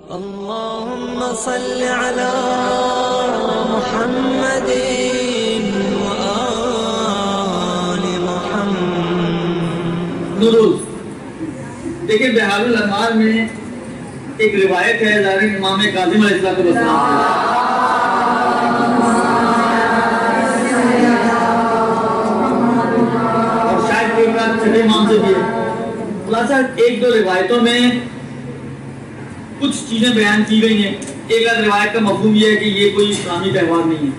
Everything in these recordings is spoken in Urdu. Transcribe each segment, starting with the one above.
اللهم صل على محمد وآل محمد. درود. دیکھیں بحار الانوار میں ایک روایت ہے ظاہر امام کاظم علیہ السلام اور شاید کوئی بات چھٹے امام سے بھی ہے. خلاصہ ایک دو روایتوں میں کچھ چیزیں بیان کی گئی ہیں. ایک آدھ روایت کا مفہوم یہ ہے کہ یہ کوئی اسلامی تہوار نہیں ہے.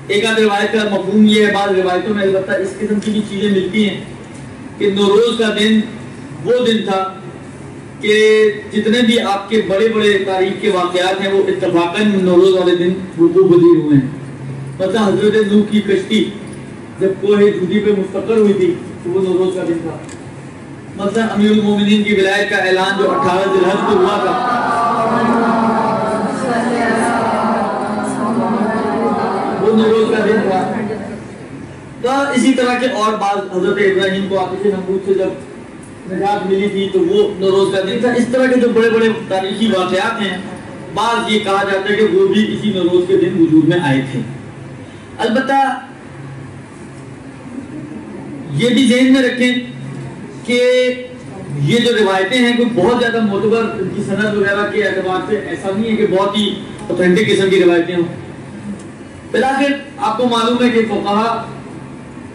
ایک آدھ روایت کا مفہوم یہ ہے, بعض روایتوں میں البتہ اس قسم کی بھی چیزیں ملتی ہیں کہ نوروز کا دن وہ دن تھا کہ جتنے بھی آپ کے بڑے بڑے تاریخ کے واقعات ہیں وہ اتفاقاً نوروز والے دن وقوع پذیر ہوئے ہیں. مثلا حضرت نوح کی کشتی جب کوہ جودی پہ مستقر ہوئی تھی تو وہ نوروز کا دن تھا. مثلا امیر المومنین کی ولایت کا اعلان جو 18 ذی الحج کو ہوا تھا وہ نوروز کا دن تھا. تو اسی طرح کے اور بعض حضرت ابراہیم کو آتش نمرود سے جب نجات ملی تھی تو وہ نوروز کا دن تھا. اس طرح کے جو بڑے بڑے تاریخی واقعات ہیں بعض یہ کہا جاتا ہے کہ وہ بھی اسی نوروز کے دن وجود میں آئے تھے. البتہ یہ بھی ذہن میں رکھیں کہ یہ جو روایتیں ہیں کوئی بہت زیادہ معتبر ان کی سند وغیرہ کے اعتبار سے ایسا نہیں ہے کہ بہت ہی اوتھینٹک قسم کی روایتیں ہوں. بلاخر آپ کو معلوم ہے کہ فقہا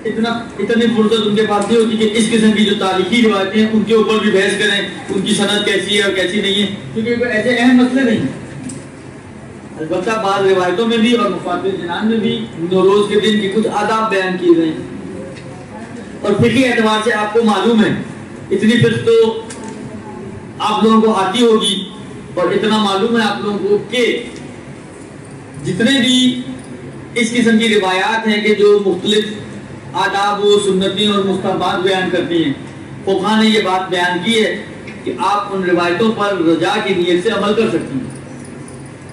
اتنی فرصت ان کے پاس نہیں ہوتی کہ اس قسم کی جو تاریخی روایتیں ہیں ان کے اوپر بھی بحث کریں ان کی سند کیسی ہے اور کیسی نہیں ہے, کیونکہ کوئی ایسے اہم مسئلے نہیں ہیں. البتہ بعض روایتوں میں بھی اور مفاد الجنان میں بھی نوروز کے دن کے کچھ آداب بیان کیے گئے ہیں. اور فقہی اعتبار سے آپ کو معلوم ہے اتنی فقہ تو آپ لوگوں کو آتی ہوگی اور اتنا معلوم ہے آپ لوگوں کو کہ جتنے بھی اس قسم کی روایات ہیں کہ جو مختلف آداب و سنتیں اور مستحبات بیان کرتی ہیں, فقہا نے یہ بات بیان کی ہے کہ آپ ان روایتوں پر رجا کی نیت سے عمل کر سکتی ہیں.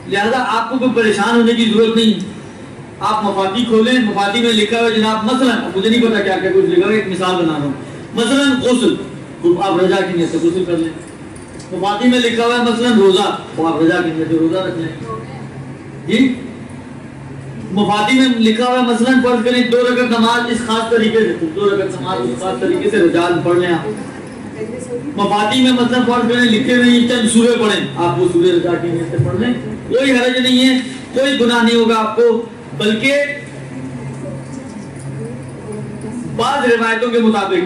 لہذا آپ کو کوئی پریشان ہونے کی ضرورت نہیں. آپ مفادی کھولیں, مفادی میں لکھا ہوا جناب مثلا مجھے نہیں پتا کیا کچھ لکھا ہوا, ایک مثال بنا رہا ہوں. مثلا غسل, آپ رجا کی نیت سے غسل کر لیں. مفادی میں لکھا ہوا ہے مثلا روزہ, تو آپ رجا کی نیت سے روزہ رکھ لیں. جی مفادی میں لکھا ہوا ہے مثلا فرض کریں 2 رکعت نماز اس خاص طریقے سے, 2 رکعت نماز اس خاص طریقے سے رجال پڑھ لیں. آپ مفادی میں مثلا فرض کریں لکھے ہوئے چند سورے پڑھیں, آپ وہ سورے رجا کی نیت سے پڑھ لیں. کوئی حرج نہیں ہے, کوئی گناہ نہیں ہوگا آپ کو. بلکہ بعض روایتوں کے مطابق,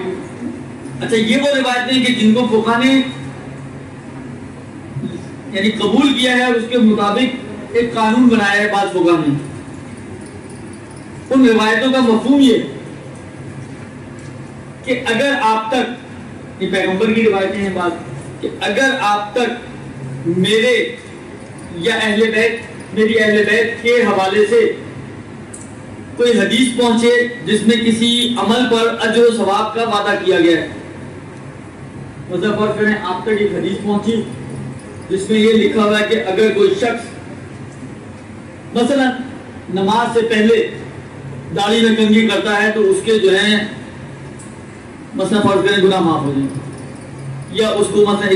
اچھا یہ وہ روایتیں ہیں کہ جن کو فقہا نے یعنی قبول کیا ہے اور اس کے مطابق ایک قانون بنایا ہے بعض فقہا نے. ان روایتوں کا مفہوم یہ کہ اگر آپ تک, یہ پیغمبر کی روایتیں ہیں بعض, کہ اگر آپ تک میرے یا اہل بیت, میری اہل بیت کے حوالے سے کوئی حدیث پہنچے جس میں کسی عمل پر اجر و ثواب کا وعدہ کیا گیا ہے. مثلا فرض کریں آپ تک ایک حدیث پہنچی جس میں یہ لکھا ہوا ہے کہ اگر کوئی شخص مثلا نماز سے پہلے داڑھی میں کنگھی کرتا ہے تو اس کے جو ہیں مثلا فرض کریں گناہ معاف ہو جائیں گے, یا اس کو مثلا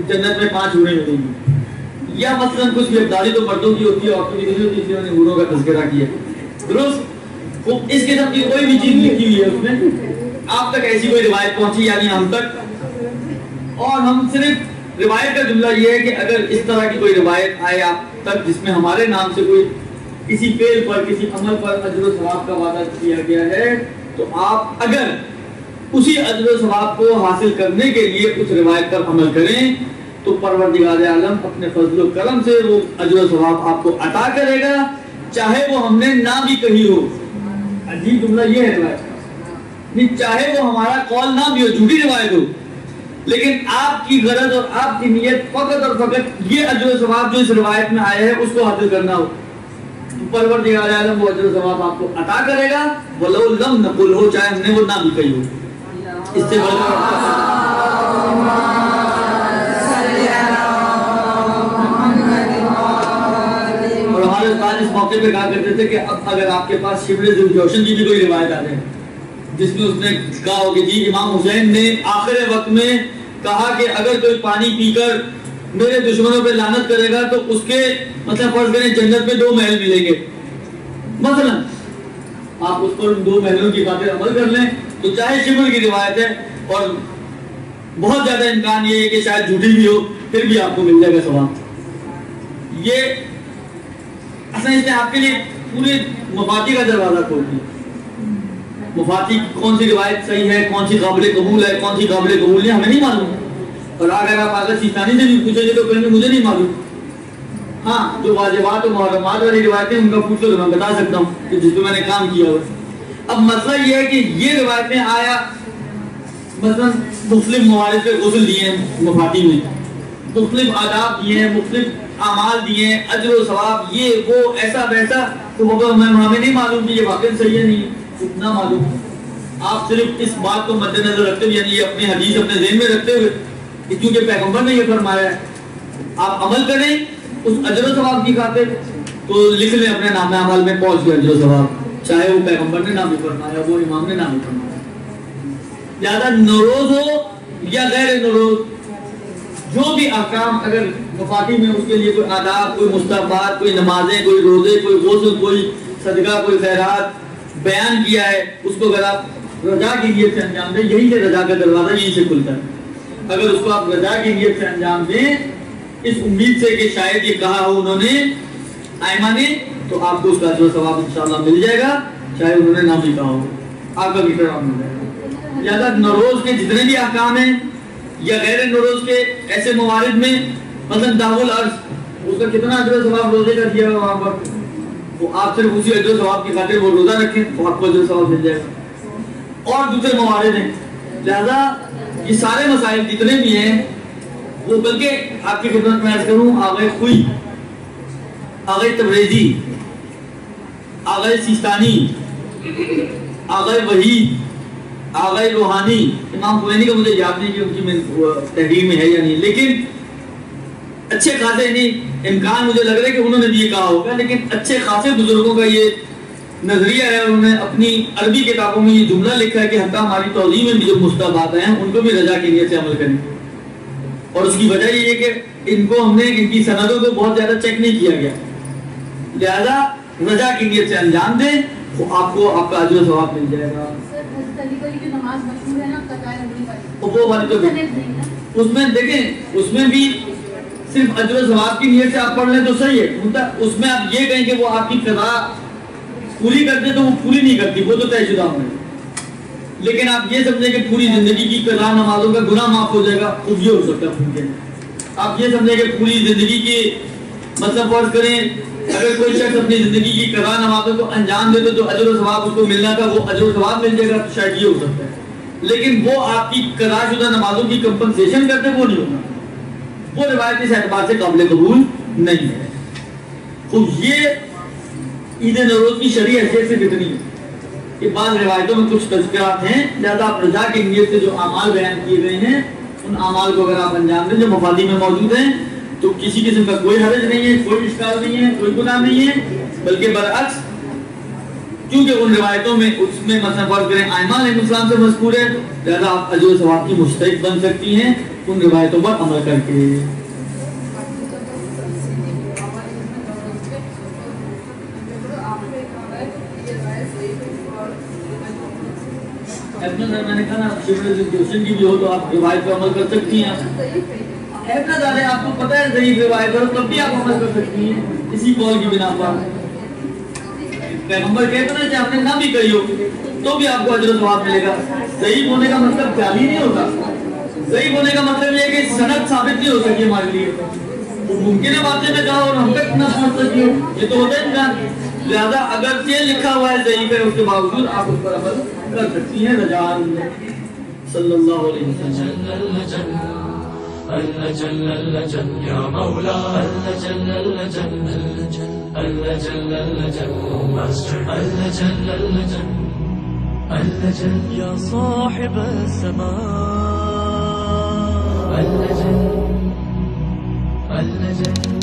جنت میں 5 حوریں ملیں گی, یا مثلا کچھ بھی. داڑھی تو مردوں کی ہوتی ہے, عورتوں کی نہیں ہوتی, اس لیے انہوں نے حوروں کا تذکرہ کیا. درست, اس قسم کی کوئی بھی چیز لکھی ہوئی ہے اس میں, آپ تک ایسی کوئی روایت پہنچی یعنی ہم تک, اور ہم صرف روایت کا جملہ یہ ہے کہ اگر اس طرح کی کوئی روایت آئے آپ تک جس میں ہمارے نام سے کوئی کسی فعل پر, کسی عمل پر اجر و ثواب کا وعدہ کیا گیا ہے, تو آپ اگر اسی اجر و ثواب کو حاصل کرنے کے لیے اس روایت پر عمل کریں تو پروردگار عالم اپنے فضل و کرم سے وہ اجر و ثواب آپ کو عطا کرے گا, چاہے وہ ہم نے نہ بھی کہی ہو. عجیب جملہ یہ ہے روایت, چاہے وہ ہمارا قول نہ بھی ہو, جھوٹی روایت ہو, لیکن آپ کی غرض اور آپ کی نیت فقط اور فقط یہ اجر و ثواب جو اس روایت میں آیا ہے اس کو حاصل کرنا ہو, پروردگار عالم وہ اجر و ثواب آپ کو عطا کرے گا. وَلَوْ لَمْ نَقُلْ ہو, چاہے ہم نے وہ نہ بھی کہی ہو. اس سے بڑھ کر اور ہمارے استاد اس موقع پہ کہا کرتے تھے کہ اب اگر آپ کے پاس شبل ذوالجوشن کی بھی کوئی روایت آ جائے جس میں اس نے کہا ہو کہ جی امام حسین نے آخر وقت میں کہا کہ اگر کوئی پانی پی کر میرے دشمنوں پہ لعنت کرے گا تو اس کے مطلب فرض کریں جنت میں 2 محل ملیں گے مثلا، آپ اس پر 2 محلوں کی خاطر عمل کر لیں تو چاہے شبر کی روایت ہے اور بہت زیادہ امکان یہ ہے کہ شاید جھوٹی بھی ہو پھر بھی آپ کو مل جائے گا ثواب. یہ اصل اس نے آپ کے لیے پورے مفاتی کا دروازہ کھول دیا. مفاتی کون سی روایت صحیح ہے، کون سی قابل قبول ہے، کون سی قابل قبول نہیں، ہمیں نہیں معلوم. اور اگر آپ آگے سیستانی سے بھی پوچھیں گے تو کہیں گے مجھے نہیں معلوم. ہاں جو واجبات و محرمات والی روایتیں ان کا پوچھو تو میں بتا سکتا ہوں کہ جس پہ میں نے کام کیا ہوا. اب مسئلہ یہ ہے کہ یہ روایتیں آیا مثلا مختلف موارد پہ غسل دیے ہیں مفاتی میں، مختلف آداب دیے ہیں، مختلف اعمال دیے ہیں، اجر و ثواب یہ وہ ایسا ویسا، تو ہمیں نہیں معلوم کہ یہ واقعی صحیح ہے نہیں اتنا معلوم. آپ صرف اس بات کو مد نظر رکھتے ہوئے یعنی یہ اپنی حدیث اپنے ذہن میں رکھتے ہوئے کیونکہ پیغمبر نے یہ فرمایا ہے آپ عمل کریں اس اجر و ثواب کی خاطر تو لکھ لیں اپنے نام اعمال میں پہنچ گیا اجر و ثواب، چاہے وہ پیغمبر نے نام بھی فرمایا وہ امام نے نام بھی فرمایا. زیادہ نوروز ہو یا غیر نوروز جو بھی احکام اگر مفاتی میں اس کے لیے کوئی آداب، کوئی مستحبات، کوئی نمازیں، کوئی روزے، کوئی غسل، کوئی صدقہ، کوئی خیرات بیان کیا ہے اس کو اگر آپ رضا کی نیت سے انجام دیں، یہی سے رضا کا دروازہ یہیں سے کھلتا ہے. اگر اس کو آپ رضا کی نیت سے انجام دیں اس امید سے کہ شاید یہ کہا ہو انہوں نے ائمہ نے تو آپ کو اس کا اجر و ثواب انشاءاللہ مل جائے گا، چاہے انہوں نے نہ بھی کہا ہو آپ کا بھی ثواب مل جائے گا. زیادہ نوروز کے جتنے بھی احکام ہیں یا غیر نوروز کے ایسے موارد میں مثلا دعو العرض اس کا کتنا اجر و ثواب روزے کا دیا ہوا وہاں پر، وہ آپ صرف اسی اجر و ثواب کی خاطر وہ روزہ رکھیں تو آپ کو اجر و ثواب مل جائے گا. اور دوسرے موارد ہیں. لہذا یہ سارے مسائل جتنے بھی ہیں وہ بلکہ آپ کی خدمت میں عرض کروں آغا خوئی، آغا تبریزی، آغا سیستانی، آغا وحید، آغا روحانی، امام خمینی کا مجھے یاد نہیں کہ ان کی تحریر میں ہے یا نہیں، لیکن اچھے خاصے نہیں امکان مجھے لگ رہا ہے کہ انہوں نے بھی یہ کہا ہوگا، لیکن اچھے خاصے بزرگوں کا یہ نظریہ ہے. انہوں نے اپنی عربی کتابوں میں یہ جملہ لکھا ہے کہ حتیٰ ہماری توضیح میں بھی جو مستحبات ہیں ان کو بھی رضا کی نیت سے عمل کریں. اور اس کی وجہ یہ ہے کہ ان کو ہم نے ان کی سندوں کو بہت زیادہ چیک نہیں کیا گیا، لہذا رضا کی نیت سے انجام دیں تو آپ کو آپ کا اجر و ثواب مل جائے گا. وہ والی تو اس میں دیکھیں اس میں بھی صرف اجر و ثواب کی نیت سے آپ پڑھ لیں تو صحیح ہے. اس میں آپ یہ کہیں کہ وہ آپ کی قضا پوری کرتے تو وہ پوری نہیں کرتی، وہ تو طے شدہ ہے. لیکن آپ یہ سمجھیں کہ پوری زندگی کی قضا نمازوں کا گناہ معاف ہو جائے گا، خوب یہ ہو سکتا ہے ممکن. آپ یہ سمجھیں کہ پوری زندگی کی مطلب فرض کریں اگر کوئی شخص اپنی زندگی کی قضا نمازوں کو انجام دے تو جو اجر و ثواب اس کو ملنا تھا وہ اجر و ثواب مل جائے گا، تو شاید یہ ہو سکتا ہے. لیکن وہ آپ کی قضا شدہ نمازوں کی کمپنسیشن کرتے وہ نہیں ہوگا، وہ روایت اس اعتبار سے قابل قبول نہیں ہے. خوب یہ عید نوروز کی شرعی حیثیت سے کتنی ہے کہ بعض روایتوں میں کچھ تذکرات ہیں، لہذا آپ رضا کی نیت سے جو اعمال بیان کیے گئے ہیں ان اعمال کو اگر آپ انجام دیں جو مفادی میں موجود ہیں تو کسی قسم کا کوئی حرج نہیں ہے، کوئی اشکال نہیں ہے، کوئی گناہ نہیں ہے. بلکہ برعکس کیونکہ ان روایتوں میں اس میں مثلا فرض کریں ائمہ علیہ السلام سے مذکور ہے، لہذا آپ اجر و ثواب کی مستحق بن سکتی ہیں ان روایتوں پر عمل کر کے. میں نے کہا نا ٹیوشن کی بھی ہو تو آپ روایت پر عمل کر سکتی ہیں. آپ کو پتہ ہے ضعیف روایت ہو تب بھی آپ عمل کر سکتی ہیں اسی قول کی بنا پر. پیغمبر کہتے ہیں کہ آپ نے نہ بھی کہی ہو تو بھی آپ کو اجر و ثواب ملے گا. ضعیف ہونے کا مطلب جعلی نہیں ہوتا. ضعیف ہونے کا مطلب یہ ہے کہ سند ثابت نہیں ہو سکی ہمارے لیے. ممکن ہے باتیں میں کہا اور ہم تک نہ پہنچ سکی ہو، یہ تو ہوتا ہے انسان. لہذا اگر یہ لکھا ہوا ہے ضعیف ہے اس کے باوجود آپ اس پر عمل کر سکتی ہیں. رجال صلی اللہ علیہ وسلم اللجل اللجل یا مولا اللجل اللجل اللجل اللجل اللجل اللجل اللجل یا صاحب السماء اللجل اللجل